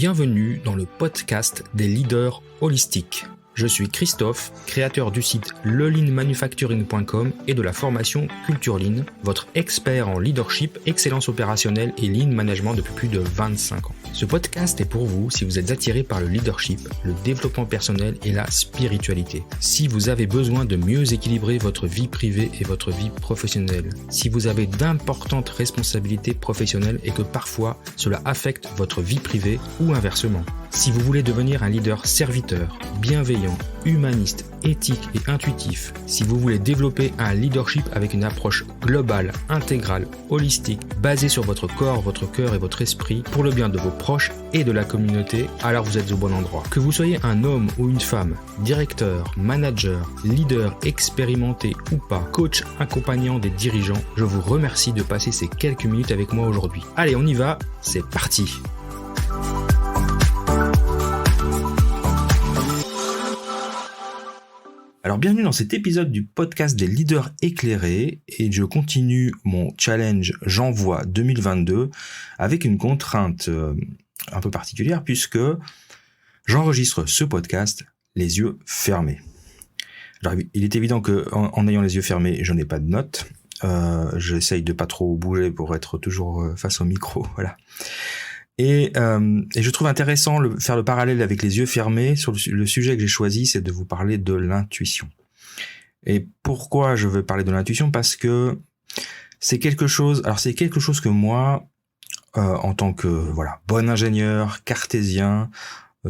Bienvenue dans le podcast des leaders holistiques. Je suis Christophe, créateur du site leleanmanufacturing.com et de la formation Culture Lean, votre expert en leadership, excellence opérationnelle et lean management depuis plus de 25 ans. Ce podcast est pour vous si vous êtes attiré par le leadership, le développement personnel et la spiritualité. Si vous avez besoin de mieux équilibrer votre vie privée et votre vie professionnelle. Si vous avez d'importantes responsabilités professionnelles et que parfois cela affecte votre vie privée ou inversement. Si vous voulez devenir un leader serviteur, bienveillant, humaniste, éthique et intuitif, si vous voulez développer un leadership avec une approche globale, intégrale, holistique, basée sur votre corps, votre cœur et votre esprit, pour le bien de vos proches et de la communauté, alors vous êtes au bon endroit. Que vous soyez un homme ou une femme, directeur, manager, leader expérimenté ou pas, coach accompagnant des dirigeants, je vous remercie de passer ces quelques minutes avec moi aujourd'hui. Allez, on y va, c'est parti! Alors bienvenue dans cet épisode du podcast des leaders éclairés et je continue mon challenge J'envoie 2022 avec une contrainte un peu particulière puisque j'enregistre ce podcast les yeux fermés. Alors il est évident que en ayant les yeux fermés, je n'ai pas de notes. J'essaye de pas trop bouger pour être toujours face au micro, voilà. Et je trouve intéressant faire le parallèle avec les yeux fermés sur le sujet que j'ai choisi, c'est de vous parler de l'intuition. Et pourquoi je veux parler de l'intuition ? Parce que c'est quelque chose que moi, en tant que bon ingénieur, cartésien,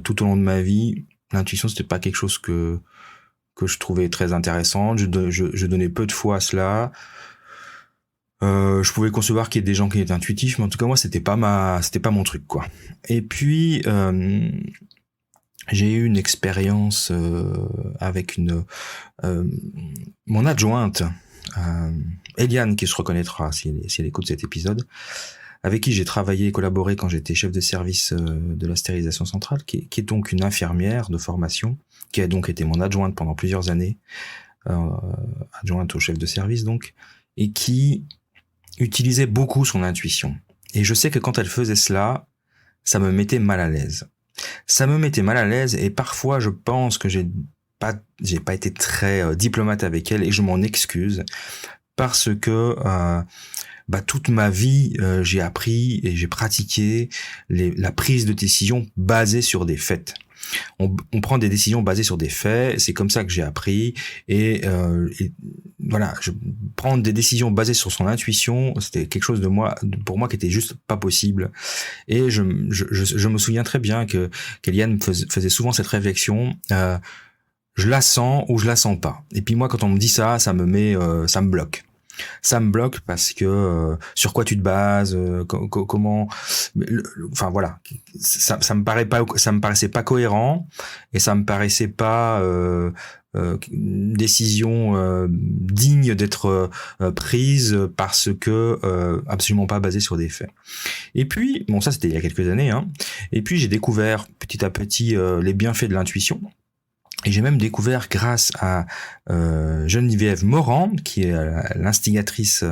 tout au long de ma vie, l'intuition c'était pas quelque chose que je trouvais très intéressant. Je donnais peu de foi à cela. Je pouvais concevoir qu'il y ait des gens qui étaient intuitifs, mais en tout cas moi c'était pas mon truc quoi. Et puis j'ai eu une expérience avec mon adjointe Eliane, qui se reconnaîtra si elle écoute cet épisode, avec qui j'ai travaillé et collaboré quand j'étais chef de service de la stérilisation centrale, qui est donc une infirmière de formation, qui a donc été mon adjointe pendant plusieurs années, adjointe au chef de service donc, et qui utilisait beaucoup son intuition. Et je sais que quand elle faisait cela, ça me mettait mal à l'aise. Et parfois je pense que j'ai pas été très diplomate avec elle et je m'en excuse parce que toute ma vie j'ai appris et j'ai pratiqué la prise de décision basée sur des faits. On prend des décisions basées sur des faits, c'est comme ça que j'ai appris et voilà, prendre des décisions basées sur son intuition, c'était quelque chose pour moi qui était juste pas possible. Et je me souviens très bien que qu'Eliane faisait souvent cette réflexion, je la sens ou je la sens pas. Et puis moi quand on me dit ça, ça me bloque. Ça me bloque parce que sur quoi tu te bases, comment, enfin voilà, ça me paraissait pas cohérent et ça me paraissait pas une décision digne d'être prise parce que absolument pas basée sur des faits. Et puis bon, ça c'était il y a quelques années, hein. Et puis j'ai découvert petit à petit les bienfaits de l'intuition. Et j'ai même découvert grâce à Geneviève Morand, qui est l'instigatrice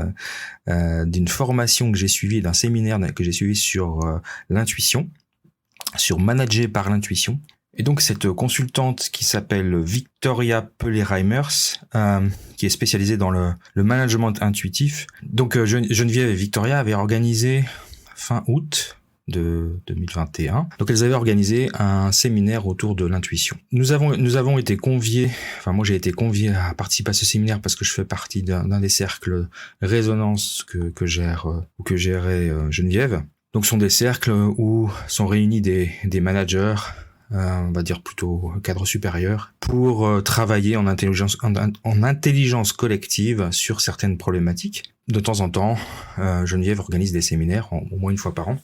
d'une formation que j'ai suivie, d'un séminaire que j'ai suivi sur l'intuition, sur manager par l'intuition. Et donc cette consultante qui s'appelle Victoria Pelé-Reimers, qui est spécialisée dans le management intuitif. Donc Geneviève et Victoria avaient organisé fin août de 2021. Donc elles avaient organisé un séminaire autour de l'intuition. Nous avons été conviés, enfin moi j'ai été convié à participer à ce séminaire parce que je fais partie d'un des cercles résonance que gérait Geneviève. Donc ce sont des cercles où sont réunis des managers, on va dire plutôt cadre supérieur, pour travailler en intelligence collective sur certaines problématiques. De temps en temps, Geneviève organise des séminaires au moins une fois par an.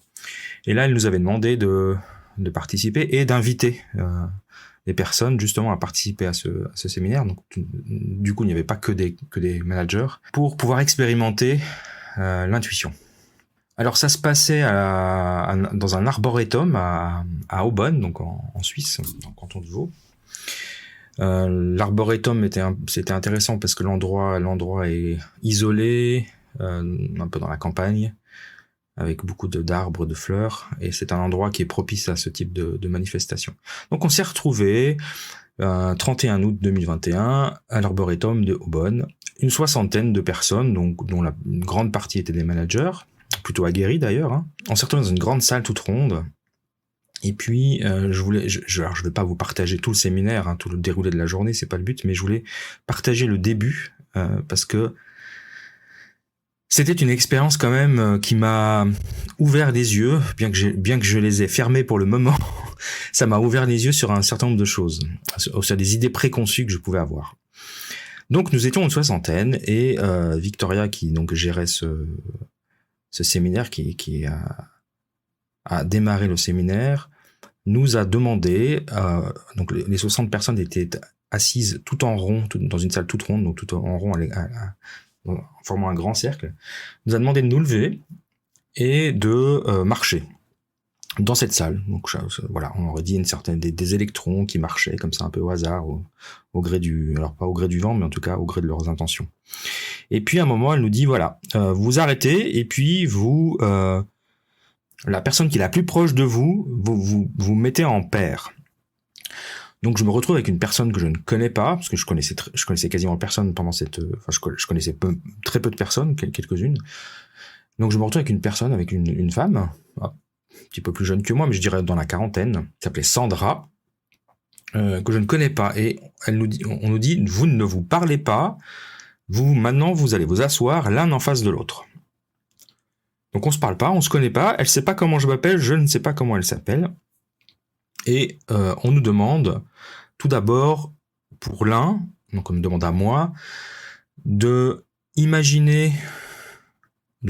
Et là, elle nous avait demandé de participer et d'inviter des personnes justement à participer à ce séminaire. Donc, du coup, il n'y avait pas que des managers pour pouvoir expérimenter l'intuition. Alors, ça se passait dans un arboretum à Aubonne, donc en Suisse, dans le canton de Vaud. L'arboretum c'était intéressant parce que l'endroit est isolé, un peu dans la campagne. avec beaucoup d'arbres, de fleurs, et c'est un endroit qui est propice à ce type de manifestation. Donc on s'est retrouvés 31 août 2021 à l'Arboretum de Aubonne, une soixantaine de personnes, donc, dont une grande partie étaient des managers, plutôt aguerris d'ailleurs. Hein. On s'est retrouvés dans une grande salle toute ronde, et puis alors je vais pas vous partager tout le séminaire, hein, tout le déroulé de la journée, c'est pas le but, mais je voulais partager le début, parce que c'était une expérience quand même qui m'a ouvert les yeux, bien que je les ai fermés pour le moment. Ça m'a ouvert les yeux sur un certain nombre de choses, sur des idées préconçues que je pouvais avoir. Donc nous étions une soixantaine, et Victoria, qui donc gérait ce séminaire, qui a démarré le séminaire, nous a demandé, donc les 60 personnes étaient assises tout en rond, dans une salle toute ronde, donc tout en rond en formant un grand cercle, nous a demandé de nous lever et de marcher dans cette salle. Donc voilà, on aurait dit des électrons qui marchaient comme ça un peu au hasard, au gré alors pas au gré du vent, mais en tout cas au gré de leurs intentions. Et puis à un moment, elle nous dit voilà, vous arrêtez, et puis vous, la personne qui est la plus proche de vous mettez en paire. Donc je me retrouve avec une personne que je ne connais pas, parce que je connaissais quasiment personne pendant je connaissais très peu de personnes, quelques-unes. Donc je me retrouve avec une personne, avec une femme, un petit peu plus jeune que moi, mais je dirais dans la quarantaine, qui s'appelait Sandra, que je ne connais pas. Et on nous dit, vous ne vous parlez pas, maintenant vous allez vous asseoir l'un en face de l'autre. Donc on se parle pas, on se connaît pas, elle sait pas comment je m'appelle, je ne sais pas comment elle s'appelle. Et on nous demande, tout d'abord, pour l'un, donc on me demande à moi, de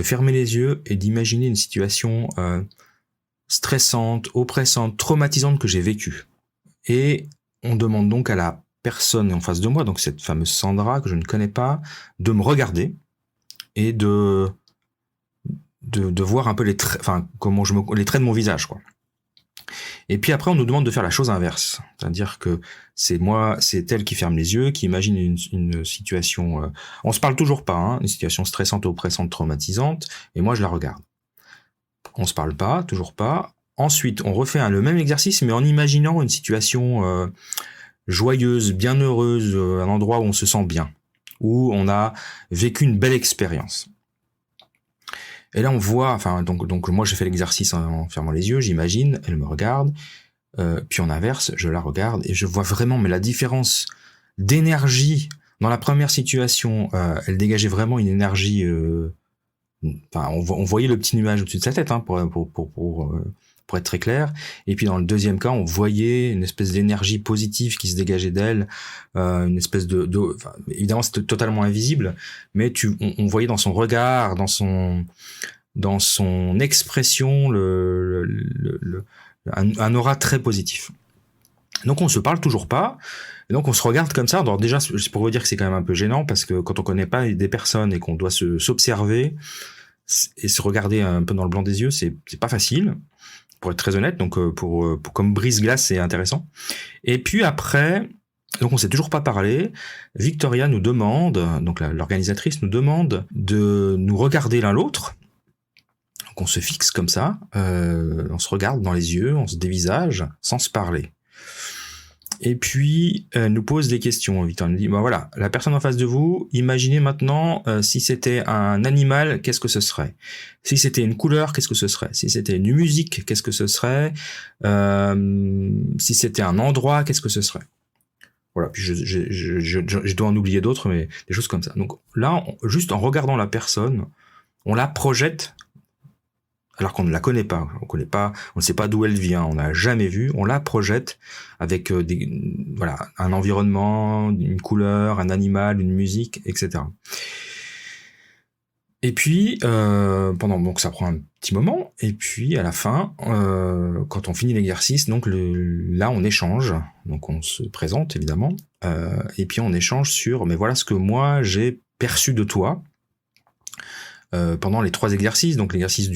fermer les yeux et d'imaginer une situation stressante, oppressante, traumatisante que j'ai vécue. Et on demande donc à la personne en face de moi, donc cette fameuse Sandra que je ne connais pas, de me regarder et de voir un peu les traits de mon visage, quoi. Et puis après, on nous demande de faire la chose inverse. C'est-à-dire que c'est elle qui ferme les yeux, qui imagine une situation, on se parle toujours pas, hein, une situation stressante, oppressante, traumatisante, et moi je la regarde. On se parle pas, toujours pas. Ensuite, on refait le même exercice, mais en imaginant une situation joyeuse, bien heureuse, un endroit où on se sent bien, où on a vécu une belle expérience. Et là, on voit, donc moi j'ai fait l'exercice en fermant les yeux, j'imagine, elle me regarde, puis en inverse, je la regarde et je vois vraiment, mais la différence d'énergie dans la première situation, elle dégageait vraiment une énergie, on voyait le petit nuage au-dessus de sa tête, hein, pour être très clair. Et puis dans le deuxième cas, on voyait une espèce d'énergie positive qui se dégageait d'elle, une espèce évidemment c'était totalement invisible, mais on voyait dans son regard, dans son expression un aura très positif. Donc on se parle toujours pas, et donc on se regarde comme ça. Alors déjà, c'est pour vous dire que c'est quand même un peu gênant, parce que quand on connaît pas des personnes et qu'on doit s'observer et se regarder un peu dans le blanc des yeux, c'est pas facile, pour être très honnête. Donc comme brise-glace, c'est intéressant. Et puis après, donc on s'est toujours pas parlé. Victoria nous demande, donc l'organisatrice nous demande de nous regarder l'un l'autre. Donc on se fixe comme ça, on se regarde dans les yeux, on se dévisage, sans se parler. Et puis, elle nous pose des questions. Victor nous dit, voilà, la personne en face de vous, imaginez maintenant, si c'était un animal, qu'est-ce que ce serait? Si c'était une couleur, qu'est-ce que ce serait? Si c'était une musique, qu'est-ce que ce serait? Si c'était un endroit, qu'est-ce que ce serait? Voilà, puis je dois en oublier d'autres, mais des choses comme ça. Donc là, juste en regardant la personne, on la projette, alors qu'on ne la connaît pas, on ne sait pas d'où elle vient, on n'a jamais vu, on la projette avec un environnement, une couleur, un animal, une musique, etc. Et puis donc ça prend un petit moment, et puis à la fin, quand on finit l'exercice, donc là on échange, donc on se présente évidemment, et puis on échange sur, mais voilà ce que moi j'ai perçu de toi. Pendant les 3 exercices, donc l'exercice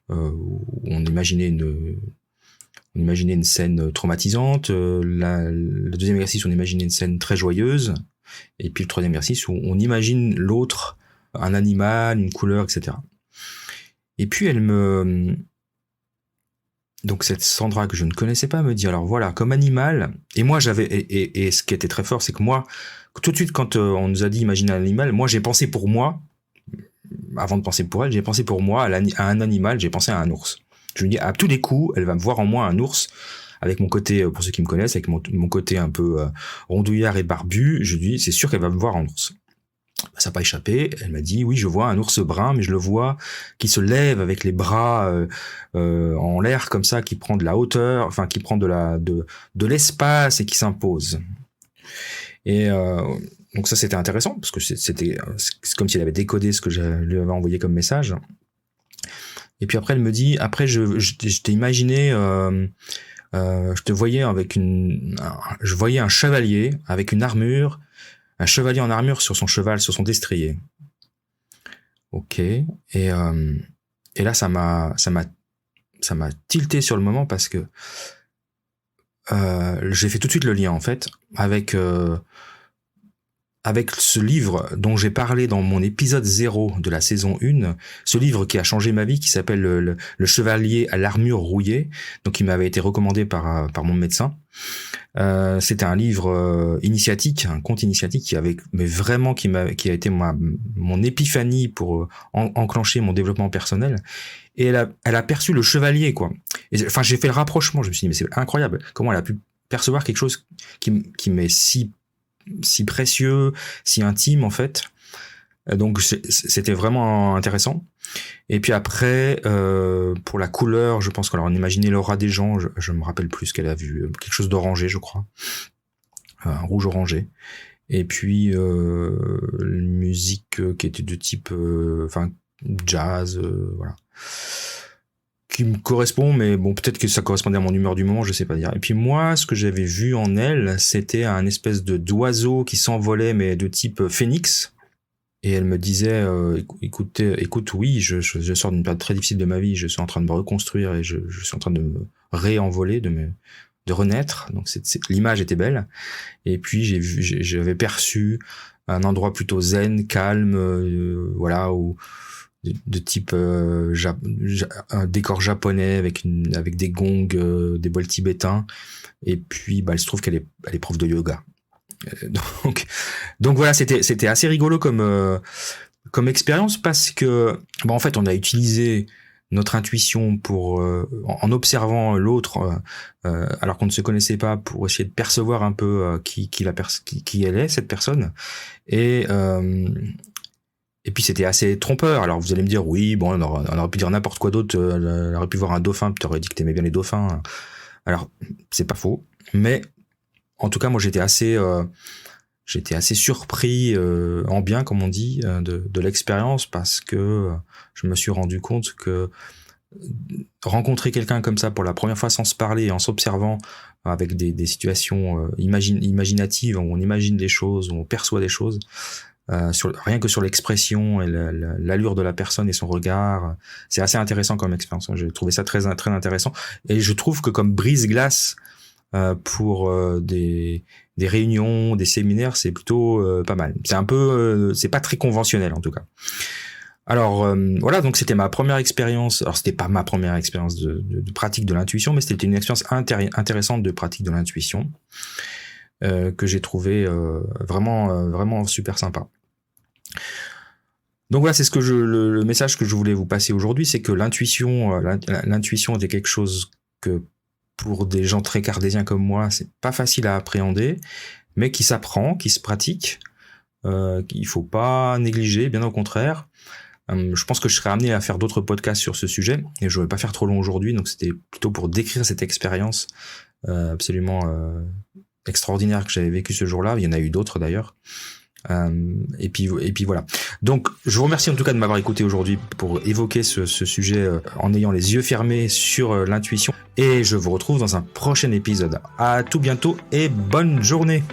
où on imaginait une scène traumatisante, le deuxième exercice on imaginait une scène très joyeuse, et puis le troisième exercice où on imagine l'autre, un animal, une couleur, etc. Et puis donc cette Sandra que je ne connaissais pas me dit, alors voilà, comme animal, et moi j'avais, et ce qui était très fort, c'est que moi, tout de suite quand on nous a dit imaginer un animal, moi j'ai pensé pour moi, avant de penser pour elle, j'ai pensé pour moi à un animal, j'ai pensé à un ours. Je me dis, à tous les coups, elle va me voir en moi un ours, avec mon côté, pour ceux qui me connaissent, avec mon côté un peu rondouillard et barbu, je dis, c'est sûr qu'elle va me voir en ours. Ça n'a pas échappé, elle m'a dit, oui, je vois un ours brun, mais je le vois qui se lève avec les bras en l'air comme ça, qui prend de la hauteur, enfin qui prend de l'espace et qui s'impose. Et donc ça c'était intéressant, parce que c'est comme si elle avait décodé ce que je lui avais envoyé comme message. Et puis après elle me dit, après je t'ai imaginé, je te voyais je voyais un chevalier avec une armure, un chevalier en armure sur son cheval, sur son destrier. Ok. Et là, ça m'a tilté sur le moment parce que j'ai fait tout de suite le lien en fait avec ce livre dont j'ai parlé dans mon épisode 0 de la saison 1, ce livre qui a changé ma vie, qui s'appelle le Chevalier à l'armure rouillée, donc qui m'avait été recommandé par mon médecin. C'était un livre initiatique, un conte initiatique qui a été mon épiphanie pour enclencher mon développement personnel. Et elle a perçu le chevalier, quoi. Enfin, j'ai fait le rapprochement, je me suis dit, mais c'est incroyable, comment elle a pu percevoir quelque chose qui m'est si précieux, si intime en fait. Donc c'était vraiment intéressant. Et puis après, pour la couleur, je pense qu'on imaginait l'aura des gens, je me rappelle plus ce qu'elle a vu, quelque chose d'orangé je crois, un rouge orangé. Et puis une musique qui était de type jazz, voilà, qui me correspond, mais bon, peut-être que ça correspondait à mon humeur du moment, je sais pas dire. Et puis moi, ce que j'avais vu en elle, c'était un espèce d'oiseau qui s'envolait, mais de type phénix. Et elle me disait, écoute, oui, je sors d'une période très difficile de ma vie, je suis en train de me reconstruire et je suis en train de me réenvoler, de renaître. Donc l'image était belle. Et puis j'avais perçu un endroit plutôt zen, calme, voilà, où de type un décor japonais avec des gongs, des bols tibétains, et puis il se trouve qu'elle est prof de yoga. Donc voilà, c'était assez rigolo comme expérience, parce que en fait on a utilisé notre intuition pour en observant l'autre alors qu'on ne se connaissait pas, pour essayer de percevoir un peu qui elle est, cette personne. Et puis c'était assez trompeur. Alors vous allez me dire, oui, bon, on aurait pu dire n'importe quoi d'autre. On aurait pu voir un dauphin, puis t'aurais dit que t'aimais bien les dauphins. Alors c'est pas faux, mais en tout cas moi j'étais assez surpris en bien, comme on dit, de l'expérience, parce que je me suis rendu compte que rencontrer quelqu'un comme ça pour la première fois sans se parler et en s'observant avec des situations imaginatives où on imagine des choses, où on perçoit des choses, rien que sur l'expression et l'allure de la personne et son regard, c'est assez intéressant comme expérience. J'ai trouvé ça très très intéressant, et je trouve que comme brise-glace pour des réunions, des séminaires, c'est plutôt pas mal. C'est un peu, c'est pas très conventionnel en tout cas. Alors voilà, donc c'était ma première expérience. Alors c'était pas ma première expérience de pratique de l'intuition, mais c'était une expérience intéressante de pratique de l'intuition que j'ai trouvé vraiment super sympa. Donc voilà, c'est le message que je voulais vous passer aujourd'hui, c'est que l'intuition était quelque chose que pour des gens très cartésiens comme moi, c'est pas facile à appréhender, mais qui s'apprend, qui se pratique, qu'il faut pas négliger, bien au contraire. Je pense que je serai amené à faire d'autres podcasts sur ce sujet, et je ne vais pas faire trop long aujourd'hui, donc c'était plutôt pour décrire cette expérience absolument extraordinaire que j'avais vécue ce jour-là. Il y en a eu d'autres d'ailleurs. Et puis voilà. Donc je vous remercie en tout cas de m'avoir écouté aujourd'hui pour évoquer ce sujet en ayant les yeux fermés sur l'intuition, et je vous retrouve dans un prochain épisode. À tout bientôt et bonne journée.